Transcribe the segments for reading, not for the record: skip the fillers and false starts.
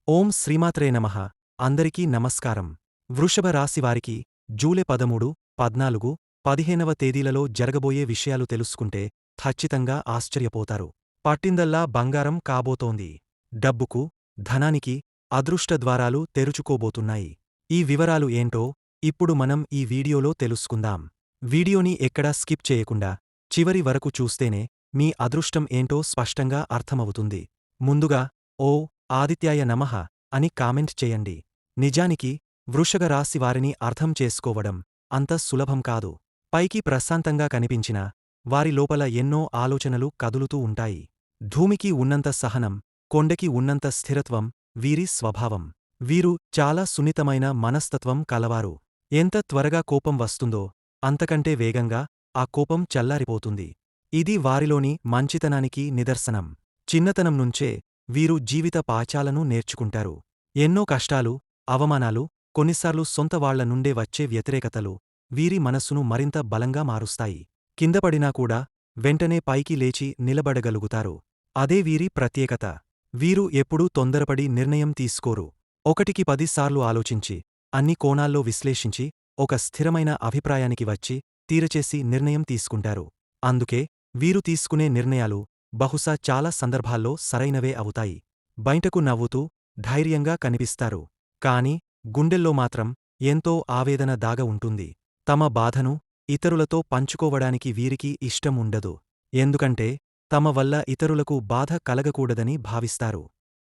ఓం శ్రీమాత్రే నమః. అందరికీ నమస్కారం. వృషభ రాశివారికి జూలై 13, 14, 15వ తేదీలలో జరగబోయే విషయాలు తెలుసుకుంటే ఖచ్చితంగా ఆశ్చర్యపోతారు. పట్టిందల్లా బంగారం కాబోతోంది. డబ్బుకు, ధనానికి అదృష్ట ద్వారాలు తెరుచుకోబోతున్నాయి. ఈ వివరాలు ఏంటో ఇప్పుడు మనం ఈ వీడియోలో తెలుసుకుందాం. వీడియోని ఎక్కడా స్కిప్ చేయకుండా చివరి వరకు చూస్తేనే మీ అదృష్టం ఏంటో స్పష్టంగా అర్థమవుతుంది. ముందుగా ఓ ఆదిత్యాయ నమః అని కామెంట్ చేయండి. నిజానికి వృషభ రాశి వారిని అర్థం చేసుకోవడం అంత సులభం కాదు. పైకి ప్రశాంతంగా కనిపించినా వారి లోపల ఎన్నో ఆలోచనలు కదులుతూ ఉంటాయి. ధూమికి ఉన్నంత సహనం, కొండకి ఉన్నంత స్థిరత్వం వీరి స్వభావం. వీరు చాలా సున్నితమైన మనస్తత్వం కలవారు. ఎంత త్వరగా కోపం వస్తుందో అంతకంటే వేగంగా ఆ కోపం చల్లారిపోతుంది. ఇది వారిలోని మంచితనానికి నిదర్శనం. చిన్నతనం నుంచే వీరు జీవిత పాఠాలను నేర్చుకుంటారు. ఎన్నో కష్టాలు, అవమానాలు, కొన్నిసార్లు సొంతవాళ్ల నుండే వచ్చే వ్యతిరేకతలు వీరి మనస్సును మరింత బలంగా మారుస్తాయి. కిందపడినా కూడా వెంటనే పైకి లేచి నిలబడగలుగుతారు. అదే వీరి ప్రత్యేకత. వీరు ఎప్పుడూ తొందరపడి నిర్ణయం తీసుకోరు. ఒకటికి 10 సార్లు ఆలోచించి, అన్ని కోణాల్లో విశ్లేషించి, ఒక స్థిరమైన అభిప్రాయానికి వచ్చి తీరచేసి నిర్ణయం తీసుకుంటారు. అందుకే వీరు తీసుకునే నిర్ణయాలు బహుశా చాలా సందర్భాల్లో సరైనవే అవుతాయి. బయటకు నవ్వుతూ, ధైర్యంగా కనిపిస్తారు. కాని గుండెల్లో మాత్రం ఎంతో ఆవేదన దాగ ఉంటుంది. తమ బాధను ఇతరులతో పంచుకోవడానికి వీరికి ఇష్టం ఉండదు. ఎందుకంటే తమ వల్ల ఇతరులకు బాధ కలగకూడదని భావిస్తారు.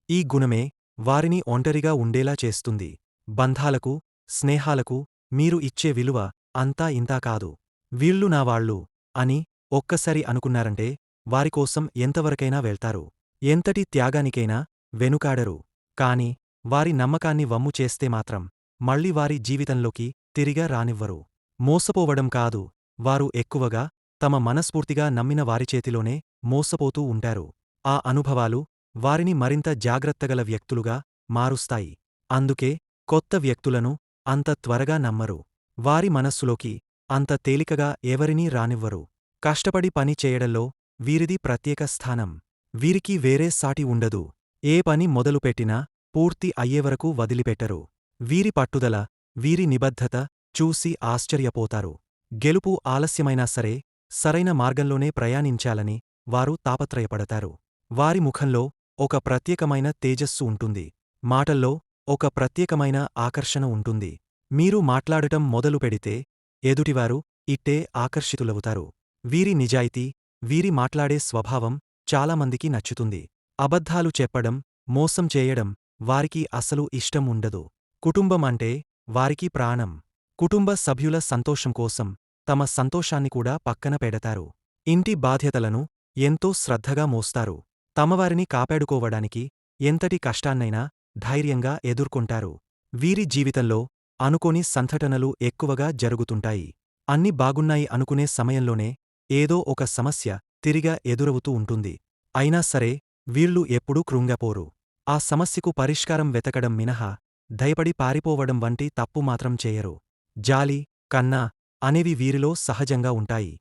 ఈ గుణమే వారిని ఒంటరిగా ఉండేలా చేస్తుంది. బంధాలకు, స్నేహాలకు మీరు ఇచ్చే విలువ అంతా ఇంతా కాదు. వీళ్ళు నా వాళ్ళు అని ఒక్కసారి అనుకున్నారంటే వారికోసం ఎంతవరకైనా వెళ్తారు. ఎంతటి త్యాగానికైనా వెనుకాడరు. కాని వారి నమ్మకాన్ని వమ్ము చేస్తే మాత్రం మళ్ళీ వారి జీవితంలోకి తిరిగా రానివ్వరు. మోసపోవడం కాదు, వారు ఎక్కువగా తమ మనస్ఫూర్తిగా నమ్మిన వారిచేతిలోనే మోసపోతూ ఉంటారు. ఆ అనుభవాలు వారిని మరింత జాగ్రత్తగల వ్యక్తులుగా మారుస్తాయి. అందుకే కొత్త వ్యక్తులను అంత త్వరగా నమ్మరు. వారి మనస్సులోకి అంత తేలికగా ఎవరినీ రానివ్వరు. కష్టపడి పని చేయడంలో వీరిది ప్రత్యేక స్థానం. వీరికి వేరే సాటి ఉండదు. ఏ పని మొదలుపెట్టినా పూర్తి అయ్యేవరకు వదిలిపెట్టరు. వీరి పట్టుదల, వీరి నిబద్ధత చూసి ఆశ్చర్యపోతారు. గెలుపు ఆలస్యమైనా సరే సరైన మార్గంలోనే ప్రయాణించాలని వారు తాపత్రయపడతారు. వారి ముఖంలో ఒక ప్రత్యేకమైన తేజస్సు ఉంటుంది. మాటల్లో ఒక ప్రత్యేకమైన ఆకర్షణ ఉంటుంది. మీరు మాట్లాడటం మొదలుపెడితే ఎదుటివారు ఇట్టే ఆకర్షితులవుతారు. వీరి నిజాయితీ, వీరి మాట్లాడే స్వభావం చాలామందికి నచ్చుతుంది. అబద్ధాలు చెప్పడం, మోసం చేయడం వారికి అసలు ఇష్టం ఉండదు. కుటుంబం అంటే వారికి ప్రాణం. కుటుంబ సభ్యుల సంతోషం కోసం తమ సంతోషాన్ని కూడా పక్కన పెడతారు. ఇంటి బాధ్యతలను ఎంతో శ్రద్ధగా మోస్తారు. తమవారిని కాపాడుకోవడానికి ఎంతటి కష్టాన్నైనా ధైర్యంగా ఎదుర్కొంటారు. వీరి జీవితంలో అనుకోని సంఘటనలు ఎక్కువగా జరుగుతుంటాయి. అన్ని బాగున్నాయి అనుకునే సమయంలోనే ఏదో ఒక సమస్య తిరిగా ఎదురవుతూ ఉంటుంది. అయినా సరే వీళ్ళు ఎప్పుడూ కృంగపోరు. ఆ సమస్యకు పరిష్కారం వెతకడం మినహా దయపడి పారిపోవడం వంటి తప్పు మాత్రం చేయరు. జాలి, కన్నా అనేవి వీరిలో సహజంగా ఉంటాయి.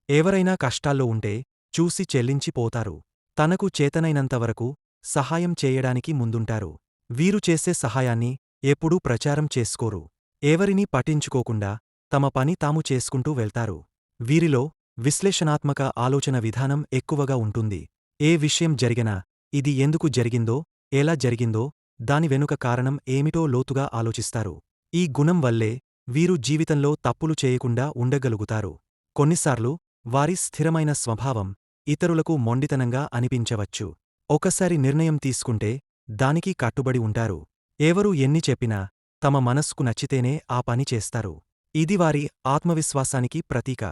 ఎవరైనా కష్టాల్లో ఉంటే చూసి చెల్లించిపోతారు. తనకు చేతనైనంతవరకు సహాయం చేయడానికి ముందుంటారు. వీరు చేసే సహాయాన్ని ఎప్పుడూ ప్రచారం చేసుకోరు. ఎవరినీ పట్టించుకోకుండా తమ పని తాము చేసుకుంటూ వెళ్తారు. వీరిలో విశ్లేషణాత్మక ఆలోచన విధానం ఎక్కువగా ఉంటుంది. ఏ విషయం జరిగినా ఇది ఎందుకు జరిగిందో, ఎలా జరిగిందో, దాని వెనుక కారణం ఏమిటో లోతుగా ఆలోచిస్తారు. ఈ గుణం వల్లే వీరు జీవితంలో తప్పులు చేయకుండా ఉండగలుగుతారు. కొన్నిసార్లు వారి స్థిరమైన స్వభావం ఇతరులకు మొండితనంగా అనిపించవచ్చు. ఒకసారి నిర్ణయం తీసుకుంటే దానికి కట్టుబడి ఉంటారు. ఎవరు ఎన్ని చెప్పినా తమ మనస్సుకు నచ్చితేనే ఆ పని చేస్తారు. ఇది వారి ఆత్మవిశ్వాసానికి ప్రతీక.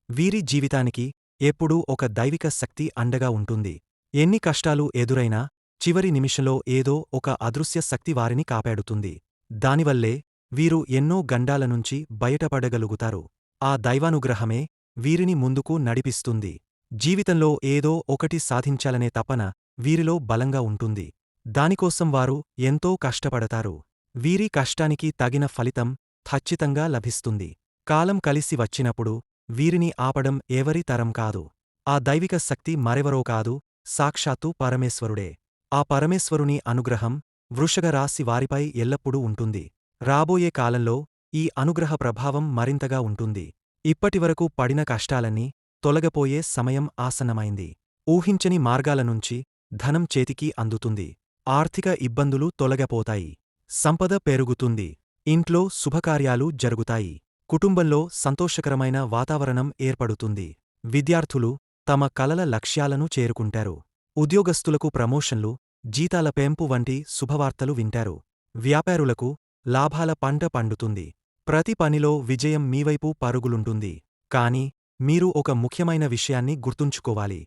వీరి జీవితానికి ఎప్పుడూ ఒక దైవిక శక్తి అండగా ఉంటుంది. ఎన్ని కష్టాలు ఎదురైనా చివరి నిమిషంలో ఏదో ఒక అదృశ్య శక్తి వారిని కాపాడుతుంది. దానివల్లే వీరు ఎన్నో గండాల నుంచి బయటపడగలుగుతారు. ఆ దైవానుగ్రహమే వీరిని ముందుకు నడిపిస్తుంది. జీవితంలో ఏదో ఒకటి సాధించాలనే తపన వీరిలో బలంగా ఉంటుంది. దానికోసం వారు ఎంతో కష్టపడతారు. వీరి కష్టానికి తగిన ఫలితం ఖచ్చితంగా లభిస్తుంది. కాలం కలిసి వచ్చినప్పుడు వీరిని ఆపడం ఎవరి తరం కాదు. ఆ దైవిక శక్తి మరెవరో కాదు, సాక్షాత్తు పరమేశ్వరుడే. ఆ పరమేశ్వరుని అనుగ్రహం వృషభ రాశి వారిపై ఎల్లప్పుడూ ఉంటుంది. రాబోయే కాలంలో ఈ అనుగ్రహ ప్రభావం మరింతగా ఉంటుంది. ఇప్పటివరకు పడిన కష్టాలన్నీ తొలగపోయే సమయం ఆసన్నమైంది. ఊహించని మార్గాల నుంచి ధనం చేతికి అందుతుంది. ఆర్థిక ఇబ్బందులు తొలగపోతాయి. సంపద పెరుగుతుంది. ఇంట్లో శుభకార్యాలు జరుగుతాయి. కుటుంబంలో సంతోషకరమైన వాతావరణం ఏర్పడుతుంది. విద్యార్థులు తమ కలల లక్ష్యాలను చేరుకుంటారు. ఉద్యోగస్తులకు ప్రమోషన్లు, జీతాల పెంపు వంటి శుభవార్తలు వింటారు. వ్యాపారులకు లాభాల పంట పండుతుంది. ప్రతి పనిలో విజయం మీవైపు పరుగులుంటుంది. కాని మీరు ఒక ముఖ్యమైన విషయాన్ని గుర్తుంచుకోవాలి.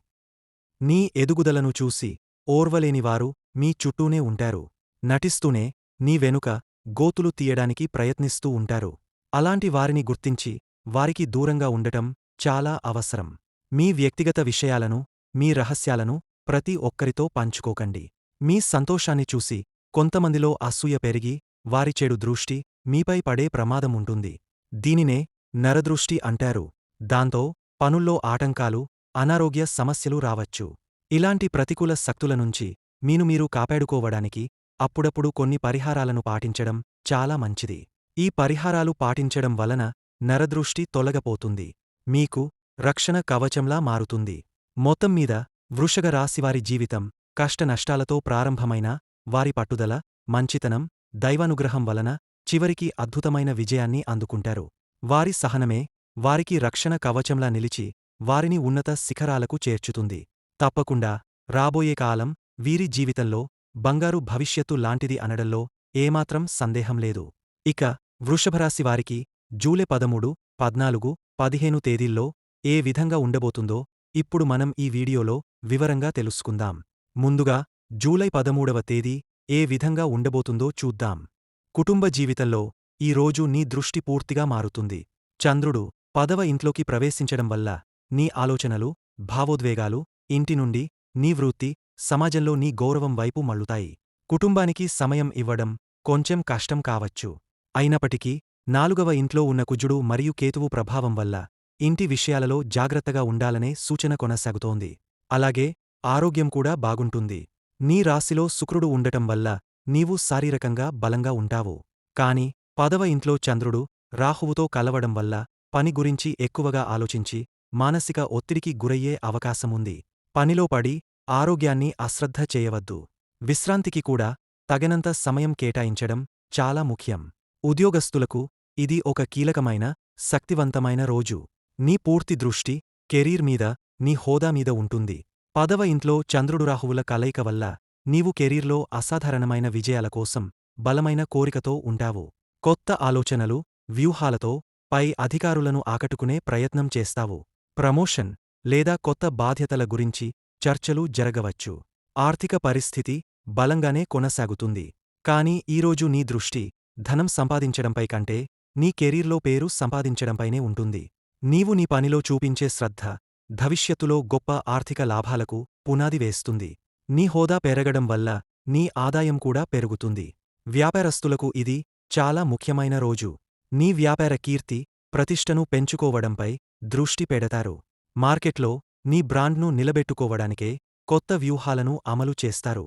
నీ ఎదుగుదలను చూసి ఓర్వలేనివారు మీ చుట్టూనే ఉంటారు. నటిస్తూనే నీ వెనుక గోతులు తీయడానికి ప్రయత్నిస్తూ ఉంటారు. అలాంటి వారిని గుర్తించి వారికి దూరంగా ఉండటం చాలా అవసరం. మీ వ్యక్తిగత విషయాలను, మీ రహస్యాలను ప్రతి ఒక్కరితో పంచుకోకండి. మీ సంతోషాన్ని చూసి కొంతమందిలో అసూయ పెరిగి వారి చెడు దృష్టి మీపై పడే ప్రమాదముంటుంది. దీనినే నరదృష్టి అంటారు. దాంతో పనుల్లో ఆటంకాలు, అనారోగ్య సమస్యలు రావచ్చు. ఇలాంటి ప్రతికూల శక్తుల నుంచి మీరు కాపాడుకోవడానికి అప్పుడప్పుడు కొన్ని పరిహారాలను పాటించడం చాలా మంచిది. ఈ పరిహారాలు పాటించడం వలన నరదృష్టి తొలగపోతుంది. మీకు రక్షణ కవచంలా మారుతుంది. మొత్తంమీద వృషభ రాశివారి జీవితం కష్టనష్టాలతో ప్రారంభమైనా వారి పట్టుదల, మంచితనం, దైవానుగ్రహం వలన చివరికి అద్భుతమైన విజయాన్ని అందుకుంటారు. వారి సహనమే వారికి రక్షణ కవచంలా నిలిచి వారిని ఉన్నత శిఖరాలకు చేర్చుతుంది. తప్పకుండా రాబోయే కాలం వీరి జీవితంలో బంగారు భవిష్యత్తు లాంటిది అనడంలో ఏమాత్రం సందేహం లేదు. ఇక వృషభరాశివారికి జూలై 13, 14, 15 తేదీల్లో ఏ విధంగా ఉండబోతుందో ఇప్పుడు మనం ఈ వీడియోలో వివరంగా తెలుసుకుందాం. ముందుగా జూలై 13వ తేదీ ఏ విధంగా ఉండబోతుందో చూద్దాం. కుటుంబ జీవితంలో ఈ రోజు నీ దృష్టి పూర్తిగా మారుతుంది. చంద్రుడు 10వ ఇంట్లోకి ప్రవేశించడం వల్ల నీ ఆలోచనలు, భావోద్వేగాలు ఇంటి నుండి నీ వృత్తి, సమాజంలో నీ గౌరవం వైపు మళ్లుతాయి. కుటుంబానికి సమయం ఇవ్వడం కొంచెం కష్టం కావచ్చు. అయినప్పటికీ 4వ ఇంట్లో ఉన్న కుజుడు మరియు కేతువు ప్రభావం వల్ల ఇంటి విషయాలలో జాగ్రత్తగా ఉండాలనే సూచన కొనసాగుతోంది. అలాగే ఆరోగ్యం కూడా బాగుంటుంది. నీ రాశిలో శుక్రుడు ఉండటం వల్ల నీవు శారీరకంగా బలంగా ఉంటావు. కాని 10వ ఇంట్లో చంద్రుడు రాహువుతో కలవడం వల్ల పని గురించి ఎక్కువగా ఆలోచించి మానసిక ఒత్తిడికి గురయ్యే అవకాశముంది. పనిలో పడి ఆరోగ్యాన్ని అశ్రద్ధ చేయవద్దు. విశ్రాంతికి కూడా తగినంత సమయం కేటాయించడం చాలా ముఖ్యం. ఉద్యోగస్తులకు ఇది ఒక కీలకమైన, శక్తివంతమైన రోజు. నీ పూర్తి దృష్టి కెరీర్ మీద, నీ హోదా మీద ఉంటుంది. 10వ ఇంట్లో చంద్రుడు రాహువుల కలయిక వల్ల నీవు కెరీర్లో అసాధారణమైన విజయాల కోసం బలమైన కోరికతో ఉంటావు. కొత్త ఆలోచనలు, వ్యూహాలతో పై అధికారులను ఆకట్టుకునే ప్రయత్నం చేస్తావు. ప్రమోషన్ లేదా కొత్త బాధ్యతల గురించి చర్చలు జరగవచ్చు. ఆర్థిక పరిస్థితి బలంగానే కొనసాగుతుంది. కాని ఈరోజు నీ దృష్టి ధనం సంపాదించడంపై కంటే నీ కెరీర్లో పేరు సంపాదించడంపైనే ఉంటుంది. నీవు నీ పనిలో చూపించే శ్రద్ధ భవిష్యత్తులో గొప్ప ఆర్థిక లాభాలకు పునాది వేస్తుంది. నీ హోదా పెరగడం వల్ల నీ ఆదాయం కూడా పెరుగుతుంది. వ్యాపారస్తులకు ఇది చాలా ముఖ్యమైన రోజు. నీ వ్యాపార కీర్తి, ప్రతిష్టను పెంచుకోవడంపై దృష్టి పెడతారు. మార్కెట్లో నీ బ్రాండ్ను నిలబెట్టుకోవడానికే కొత్త వ్యూహాలను అమలు చేస్తారు.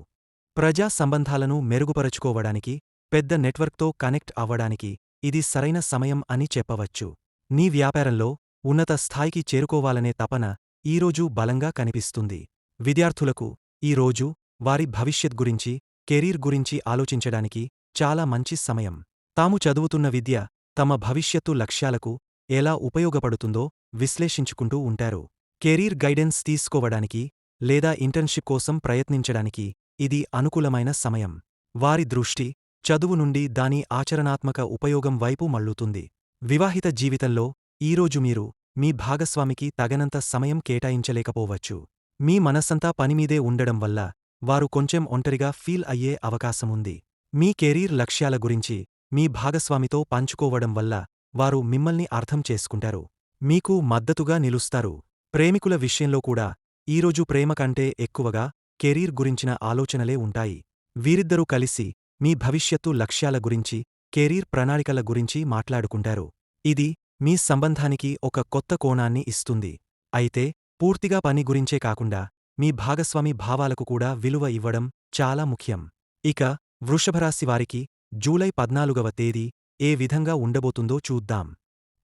ప్రజా సంబంధాలను మెరుగుపరచుకోవడానికి, పెద్ద నెట్వర్క్తో కనెక్ట్ అవ్వడానికి ఇది సరైన సమయం అని చెప్పవచ్చు. నీ వ్యాపారంలో ఉన్నత స్థాయికి చేరుకోవాలనే తపన ఈరోజు బలంగా కనిపిస్తుంది. విద్యార్థులకు ఈ రోజు వారి భవిష్యత్ గురించి, కెరీర్ గురించి ఆలోచించడానికి చాలా మంచి సమయం. తాము చదువుతున్న విద్య తమ భవిష్యత్తు లక్ష్యాలకు ఎలా ఉపయోగపడుతుందో విశ్లేషించుకుంటూ ఉంటారు. కెరీర్ గైడెన్స్ తీసుకోవడానికి లేదా ఇంటర్న్షిప్ కోసం ప్రయత్నించడానికి ఇది అనుకూలమైన సమయం. వారి దృష్టి చదువు నుండి దాని ఆచరణాత్మక ఉపయోగం వైపు మళ్లుతుంది. వివాహిత జీవితంలో ఈరోజు మీరు మీ భాగస్వామికి తగినంత సమయం కేటాయించలేకపోవచ్చు. మీ మనసంతా పనిమీదే ఉండడం వల్ల వారు కొంచెం ఒంటరిగా ఫీల్ అయ్యే అవకాశముంది. మీ కెరీర్ లక్ష్యాల గురించి మీ భాగస్వామితో పంచుకోవడం వల్ల వారు మిమ్మల్ని అర్థం చేసుకుంటారు. మీకు మద్దతుగా నిలుస్తారు. ప్రేమికుల విషయంలో కూడా ఈరోజు ప్రేమ కంటే ఎక్కువగా కెరీర్ గురించిన ఆలోచనలే ఉంటాయి. వీరిద్దరూ కలిసి మీ భవిష్యత్తు లక్ష్యాల గురించి, కెరీర్ ప్రణాళికల గురించి మాట్లాడుకుంటారు. ఇది మీ సంబంధానికి ఒక కొత్త కోణాన్ని ఇస్తుంది. అయితే పూర్తిగా పని గురించే కాకుండా మీ భాగస్వామి భావాలకు కూడా విలువ ఇవ్వడం చాలా ముఖ్యం. ఇక వృషభరాశి వారికి జూలై 14వ తేదీ ఏ విధంగా ఉండబోతుందో చూద్దాం.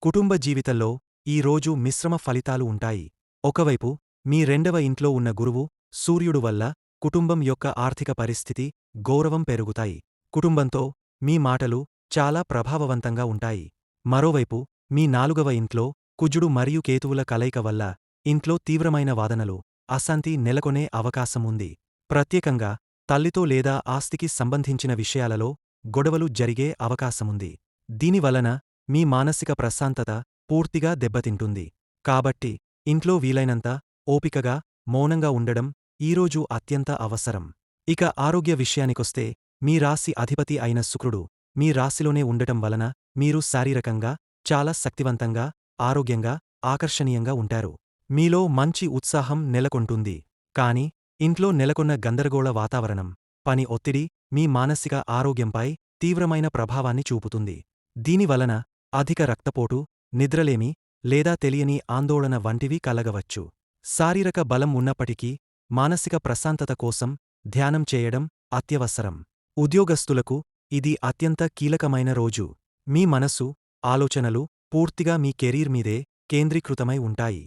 కుటుంబ జీవితంలో ఈ రోజు మిశ్రమ ఫలితాలు ఉంటాయి. ఒకవైపు మీ రెండవ ఇంట్లో ఉన్న గురువు, సూర్యుడు వల్ల కుటుంబం యొక్క ఆర్థిక పరిస్థితి, గౌరవం పెరుగుతాయి. కుటుంబంతో మీ మాటలు చాలా ప్రభావవంతంగా ఉంటాయి. మరోవైపు మీ నాలుగవ ఇంట్లో కుజుడు మరియు కేతువుల కలయిక వల్ల ఇంట్లో తీవ్రమైన వాదనలు, అశాంతి నెలకొనే అవకాశం ఉంది. ప్రత్యేకంగా తల్లితో లేదా ఆస్తికి సంబంధించిన విషయాలలో గొడవలు జరిగే అవకాశముంది. దీనివలన మీ మానసిక ప్రశాంతత పూర్తిగా దెబ్బతింటుంది. కాబట్టి ఇంట్లో వీలైనంత ఓపికగా, మౌనంగా ఉండడం ఈరోజు అత్యంత అవసరం. ఇక ఆరోగ్య విషయానికొస్తే మీ రాశి అధిపతి అయిన శుక్రుడు మీ రాశిలోనే ఉండటం వలన మీరు శారీరకంగా చాలా శక్తివంతంగా, ఆరోగ్యంగా, ఆకర్షణీయంగా ఉంటారు. మీలో మంచి ఉత్సాహం నెలకొంటుంది. కానీ ఇంట్లో నెలకొన్న గందరగోళ వాతావరణం, పని ఒత్తిడి మీ మానసిక ఆరోగ్యంపై తీవ్రమైన ప్రభావాన్ని చూపుతుంది. దీనివలన అధిక రక్తపోటు, నిద్రలేమి లేదా తెలియని ఆందోళన వంటివి కలగవచ్చు. శారీరక బలం ఉన్నప్పటికీ మానసిక ప్రశాంతత కోసం ధ్యానం చేయడం అత్యవసరం. ఉద్యోగస్తులకు ఇది అత్యంత కీలకమైన రోజు. మీ మనసు, ఆలోచనలు పూర్తిగా మీ కెరీర్ మీదే కేంద్రీకృతమై ఉంటాయి.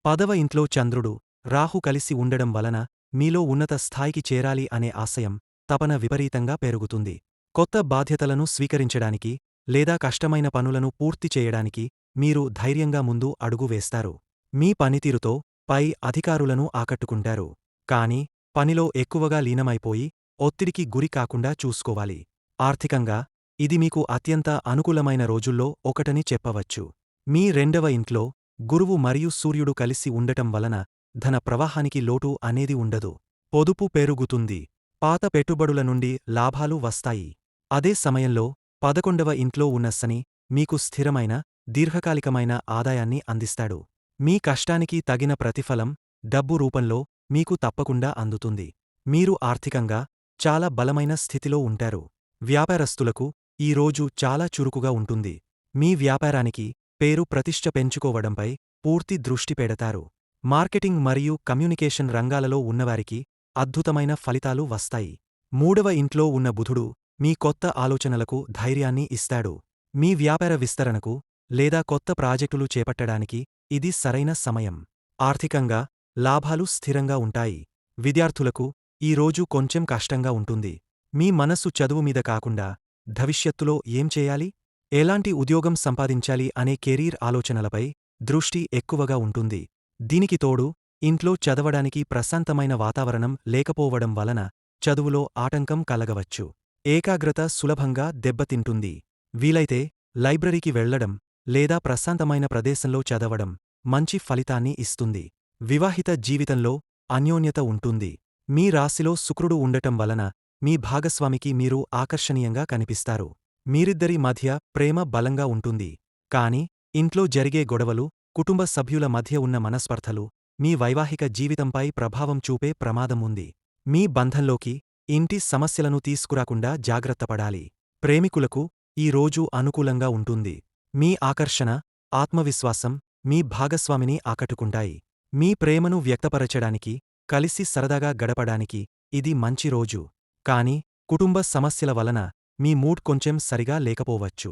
10వ ఇంట్లో చంద్రుడు, రాహు కలిసి ఉండడం వలన మీలో ఉన్నత స్థాయికి చేరాలి అనే ఆశయం, తపన విపరీతంగా పెరుగుతుంది. కొత్త బాధ్యతలను స్వీకరించడానికి లేదా కష్టమైన పనులను పూర్తి చేయడానికి మీరు ధైర్యంగా ముందు అడుగు వేస్తారు. మీ పనితీరుతో పై అధికారులను ఆకట్టుకుంటారు. కానీ పనిలో ఎక్కువగా లీనమైపోయి ఒత్తిడికి గురి కాకుండా చూసుకోవాలి. ఆర్థికంగా ఇది మీకు అత్యంత అనుకూలమైన రోజుల్లో ఒకటని చెప్పవచ్చు. మీ రెండవ ఇంట్లో గురువు మరియు సూర్యుడు కలిసి ఉండటం వలన ధన ప్రవాహానికి లోటు అనేది ఉండదు. పొదుపు పెరుగుతుంది. పాత పెట్టుబడుల నుండి లాభాలు వస్తాయి. అదే సమయంలో 11వ ఇంట్లో ఉన్న శని మీకు స్థిరమైన, దీర్ఘకాలికమైన ఆదాయాన్ని అందిస్తాడు. మీ కష్టానికి తగిన ప్రతిఫలం డబ్బు రూపంలో మీకు తప్పకుండా అందుతుంది. మీరు ఆర్థికంగా చాలా బలమైన స్థితిలో ఉంటారు. వ్యాపారస్తులకు ఈ రోజు చాలా చురుకుగా ఉంటుంది. మీ వ్యాపారానికి పేరు ప్రతిష్ఠ పెంచుకోవడంపై పూర్తి దృష్టి పెడతారు. మార్కెటింగ్ మరియు కమ్యూనికేషన్ రంగాలలో ఉన్నవారికి అద్భుతమైన ఫలితాలు వస్తాయి. 3వ ఇంట్లో ఉన్న బుధుడు మీ కొత్త ఆలోచనలకు ధైర్యాన్ని ఇస్తాడు. మీ వ్యాపార విస్తరణకు లేదా కొత్త ప్రాజెక్టులు చేపట్టడానికి ఇది సరైన సమయం. ఆర్థికంగా లాభాలు స్థిరంగా ఉంటాయి. విద్యార్థులకు ఈ రోజు కొంచెం కష్టంగా ఉంటుంది. మీ మనస్సు చదువు మీద కాకుండా భవిష్యత్తులో ఏం చేయాలి, ఎలాంటి ఉద్యోగం సంపాదించాలి అనే కెరీర్ ఆలోచనలపై దృష్టి ఎక్కువగా ఉంటుంది. దీనికి తోడు ఇంట్లో చదవడానికి ప్రశాంతమైన వాతావరణం లేకపోవడం వలన చదువులో ఆటంకం కలగవచ్చు. ఏకాగ్రత సులభంగా దెబ్బతింటుంది. వీలైతే లైబ్రరీకి వెళ్లడం లేదా ప్రశాంతమైన ప్రదేశంలో చదవడం మంచి ఫలితాన్ని ఇస్తుంది. వివాహిత జీవితంలో అన్యోన్యత ఉంటుంది. మీ రాశిలో శుక్రుడు ఉండటం వలన మీ భాగస్వామికి మీరు ఆకర్షణీయంగా కనిపిస్తారు. మీరిద్దరి మధ్య ప్రేమ బలంగా ఉంటుంది. కాని ఇంట్లో జరిగే గొడవలు, కుటుంబ సభ్యుల మధ్య ఉన్న మనస్పర్ధలు మీ వైవాహిక జీవితంపై ప్రభావం చూపే ప్రమాదం ఉంది. మీ బంధంలోకి ఇంటి సమస్యలను తీసుకురాకుండా జాగ్రత్తపడాలి. ప్రేమికులకు ఈ రోజు అనుకూలంగా ఉంటుంది. మీ ఆకర్షణ, ఆత్మవిశ్వాసం మీ భాగస్వామిని ఆకట్టుకుంటాయి. మీ ప్రేమను వ్యక్తపరచడానికి, కలిసి సరదాగా గడపడానికి ఇది మంచి రోజు. కాని కుటుంబ సమస్యల వలన మీ మూడ్ కొంచెం సరిగా లేకపోవచ్చు.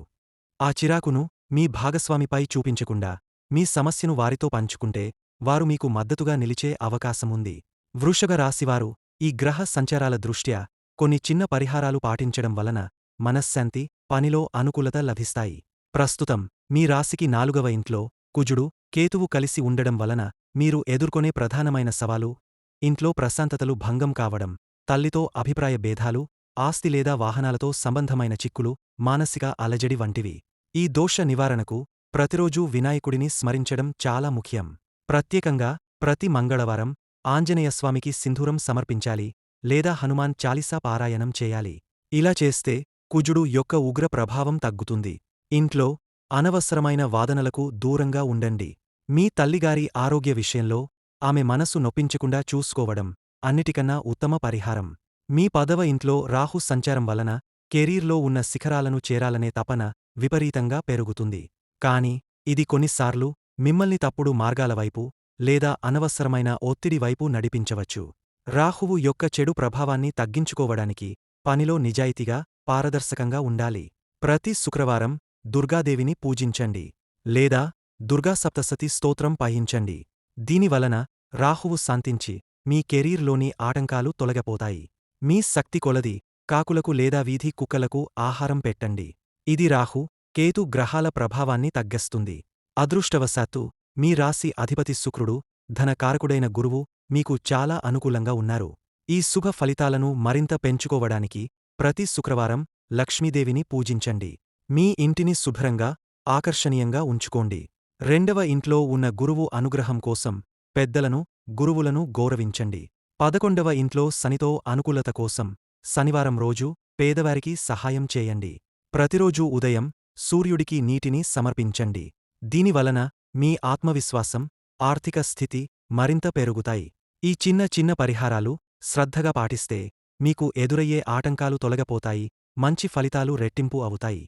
ఆ చిరాకును మీ భాగస్వామిపై చూపించకుండా మీ సమస్యను వారితో పంచుకుంటే వారు మీకు మద్దతుగా నిలిచే అవకాశముంది. వృషభ రాశివారు ఈ గ్రహ సంచారాల దృష్ట్యా కొన్ని చిన్న పరిహారాలు పాటించడం వలన మనశ్శాంతి, పనిలో అనుకూలత లభిస్తాయి. ప్రస్తుతం మీ రాశికి 4వ ఇంట్లో కుజుడు, కేతువు కలిసి ఉండడం వలన మీరు ఎదుర్కొనే ప్రధానమైన సవాలు ఇంట్లో ప్రశాంతతలు భంగం కావడం, తల్లితో అభిప్రాయ భేదాలు, ఆస్తి లేదా వాహనాలతో సంబంధమైన చిక్కులు, మానసిక అలజడి వంటివి. ఈ దోష నివారణకు ప్రతిరోజూ వినాయకుడిని స్మరించడం చాలా ముఖ్యం. ప్రత్యేకంగా ప్రతి మంగళవారం ఆంజనేయస్వామికి సింధూరం సమర్పించాలి లేదా హనుమాన్ చాలీసా పారాయణం చేయాలి. ఇలా చేస్తే కుజుడు యొక్క ఉగ్ర ప్రభావం తగ్గుతుంది. ఇంట్లో అనవసరమైన వాదనలకు దూరంగా ఉండండి. మీ తల్లిగారి ఆరోగ్య విషయంలో ఆమె మనసు నొప్పించకుండా చూసుకోవడం అన్నిటికన్నా ఉత్తమ పరిహారం. మీ 10వ ఇంట్లో రాహు సంచారం వలన కెరీర్లో ఉన్న శిఖరాలను చేరాలనే తపన విపరీతంగా పెరుగుతుంది. కాని ఇది కొన్నిసార్లు మిమ్మల్ని తప్పుడు మార్గాల వైపు లేదా అనవసరమైన ఒత్తిడి వైపు నడిపించవచ్చు. రాహువు యొక్క చెడు ప్రభావాన్ని తగ్గించుకోవడానికి పనిలో నిజాయితీగా, పారదర్శకంగా ఉండాలి. ప్రతి శుక్రవారం దుర్గాదేవిని పూజించండి. లేదా దుర్గా సప్తసతి స్తోత్రం పఠించండి. దీనివలన రాహువు శాంతించి మీ కెరీర్లోని ఆటంకాలు తొలగిపోతాయి. మీ శక్తి కొలది కాకులకు లేదా వీధి కుక్కలకు ఆహారం పెట్టండి. ఇది రాహు, కేతు గ్రహాల ప్రభావాన్ని తగ్గిస్తుంది. అదృష్టవశాత్తు మీ రాశి అధిపతి శుక్రుడు, ధనకారకుడైన గురువు మీకు చాలా అనుకూలంగా ఉన్నారు. ఈ శుభ ఫలితాలను మరింత పెంచుకోవడానికి ప్రతి శుక్రవారం లక్ష్మీదేవిని పూజించండి. మీ ఇంటిని శుభ్రంగా, ఆకర్షణీయంగా ఉంచుకోండి. రెండవ ఇంట్లో ఉన్న గురువు అనుగ్రహం కోసం పెద్దలను, గురువులను గౌరవించండి. 11వ ఇంట్లో శనితో అనుకూలత కోసం శనివారం రోజు పేదవారికి సహాయం చేయండి. ప్రతిరోజూ ఉదయం సూర్యుడికి నీటిని సమర్పించండి. దీనివలన మీ ఆత్మవిశ్వాసం, ఆర్థిక స్థితి మరింత పెరుగుతాయి. ఈ చిన్న చిన్న పరిహారాలు శ్రద్ధగా పాటిస్తే మీకు ఎదురయ్యే ఆటంకాలు తొలగిపోతాయి, మంచి ఫలితాలు రెట్టింపు అవుతాయి.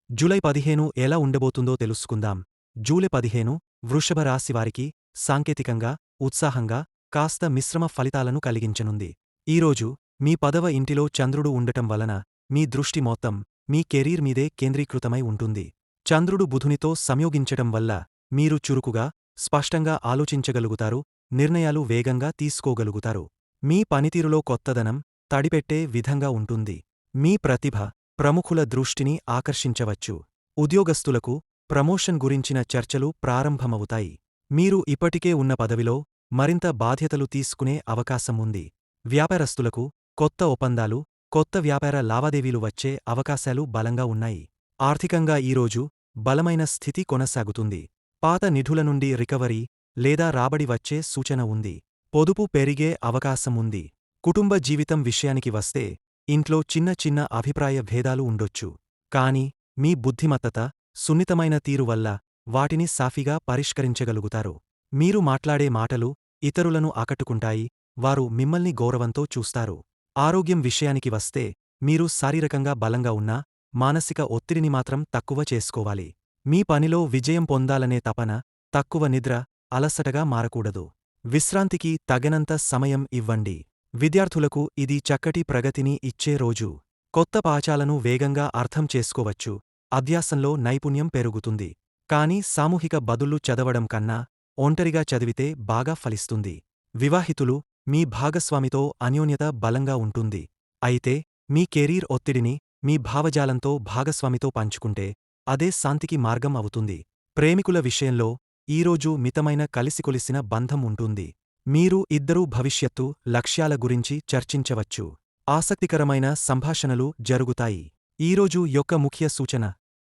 జూలై 15 ఎలా ఉండబోతుందో తెలుసుకుందాం. జూలై 15 వృషభ రాశివారికి సాంకేతికంగా, ఉత్సాహంగా, కాస్త మిశ్రమ ఫలితాలను కలిగించనుంది. ఈరోజు మీ 10వ ఇంటిలో చంద్రుడు ఉండటం వలన మీ దృష్టి మొత్తం మీ కెరీర్ మీదే కేంద్రీకృతమై ఉంటుంది. చంద్రుడు బుధునితో సంయోగించటం వల్ల మీరు చురుకుగా, స్పష్టంగా ఆలోచించగలుగుతారు, నిర్ణయాలు వేగంగా తీసుకోగలుగుతారు. మీ పనితీరులో కొత్తదనం తడిపెట్టే విధంగా ఉంటుంది. మీ ప్రతిభ ప్రముఖుల దృష్టిని ఆకర్షించవచ్చు. ఉద్యోగస్తులకు ప్రమోషన్ గురించిన చర్చలు ప్రారంభమవుతాయి. మీరు ఇప్పటికే ఉన్న పదవిలో మరింత బాధ్యతలు తీసుకునే అవకాశం ఉంది. వ్యాపారస్తులకు కొత్త ఒప్పందాలు, కొత్త వ్యాపార లావాదేవీలు వచ్చే అవకాశాలు బలంగా ఉన్నాయి. ఆర్థికంగా ఈరోజు బలమైన స్థితి కొనసాగుతుంది. పాత నిధుల నుండి రికవరీ లేదా రాబడి వచ్చే సూచన ఉంది. పొదుపు పెరిగే అవకాశం ఉంది. కుటుంబ జీవితం విషయానికి వస్తే ఇంట్లో చిన్న చిన్న అభిప్రాయ భేదాలు ఉండొచ్చు. కాని మీ బుద్ధిమత్తత, సున్నితమైన తీరు వల్ల వాటిని సాఫీగా పరిష్కరించగలుగుతారు. మీరు మాట్లాడే మాటలు ఇతరులను ఆకట్టుకుంటాయి, వారు మిమ్మల్ని గౌరవంతో చూస్తారు. ఆరోగ్యం విషయానికి వస్తే మీరు శారీరకంగా బలంగా ఉన్నా మానసిక ఒత్తిడిని మాత్రం తక్కువ చేసుకోవాలి. మీ పనిలో విజయం పొందాలనే తపన, తక్కువ నిద్ర అలసటగా మారకూడదు. విశ్రాంతికి తగినంత సమయం ఇవ్వండి. విద్యార్థులకు ఇది చక్కటి ప్రగతిని ఇచ్చే రోజు. కొత్త పాఠాలను వేగంగా అర్థం చేసుకోవచ్చు, అభ్యాసంలో నైపుణ్యం పెరుగుతుంది. కానీ సామూహిక బదుళ్లు చదవడం కన్నా ఒంటరిగా చదివితే బాగా ఫలిస్తుంది. వివాహితులు మీ భాగస్వామితో అన్యోన్యత బలంగా ఉంటుంది. అయితే మీ కెరీర్ ఒత్తిడిని మీ భావజాలంతో భాగస్వామితో పంచుకుంటే అదే శాంతికి మార్గం అవుతుంది. ప్రేమికుల విషయంలో ఈరోజు మితమైన కలిసికొలిసిన బంధం ఉంటుంది. మీరు ఇద్దరూ భవిష్యత్తు లక్ష్యాల గురించి చర్చించవచ్చు. ఆసక్తికరమైన సంభాషణలు జరుగుతాయి. ఈరోజు యొక్క ముఖ్య సూచన: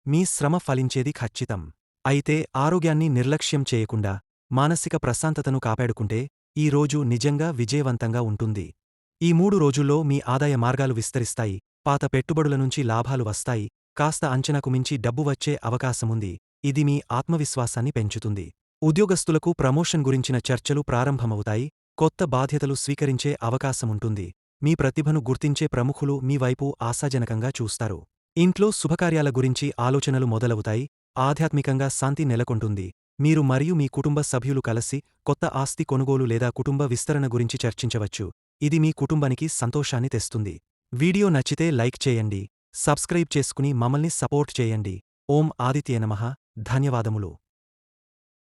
మీ శ్రమ ఫలించేది ఖచ్చితం. అయితే ఆరోగ్యాన్ని నిర్లక్ష్యం చేయకుండా మానసిక ప్రశాంతతను కాపాడుకుంటే ఈ రోజు నిజంగా విజయవంతంగా ఉంటుంది. ఈ 3 రోజుల్లో మీ ఆదాయ మార్గాలు విస్తరిస్తాయి, పాత పెట్టుబడుల నుంచి లాభాలు వస్తాయి, కాస్త అంచనాకు మించి డబ్బు వచ్చే అవకాశముంది. ఇది మీ ఆత్మవిశ్వాసాన్ని పెంచుతుంది. ఉద్యోగస్తులకు ప్రమోషన్ గురించిన చర్చలు ప్రారంభమవుతాయి, కొత్త బాధ్యతలు స్వీకరించే అవకాశముంటుంది. మీ ప్రతిభను గుర్తించే ప్రముఖులు మీ వైపు ఆశాజనకంగా చూస్తారు. ఇంట్లో శుభకార్యాల గురించి ఆలోచనలు మొదలవుతాయి, ఆధ్యాత్మికంగా శాంతి నెలకొంటుంది. మీరు మరియు మీ కుటుంబ సభ్యులు కలిసి కొత్త ఆస్తి కొనుగోలు లేదా కుటుంబ విస్తరణ గురించి చర్చించవచ్చు. ఇది మీ కుటుంబానికి సంతోషాన్ని తెస్తుంది. వీడియో నచ్చితే లైక్ చేయండి, సబ్స్క్రైబ్ చేసుకుని మమ్మల్ని సపోర్ట్ చేయండి. ఓం ఆదిత్యే నమః. ధన్యవాదములు.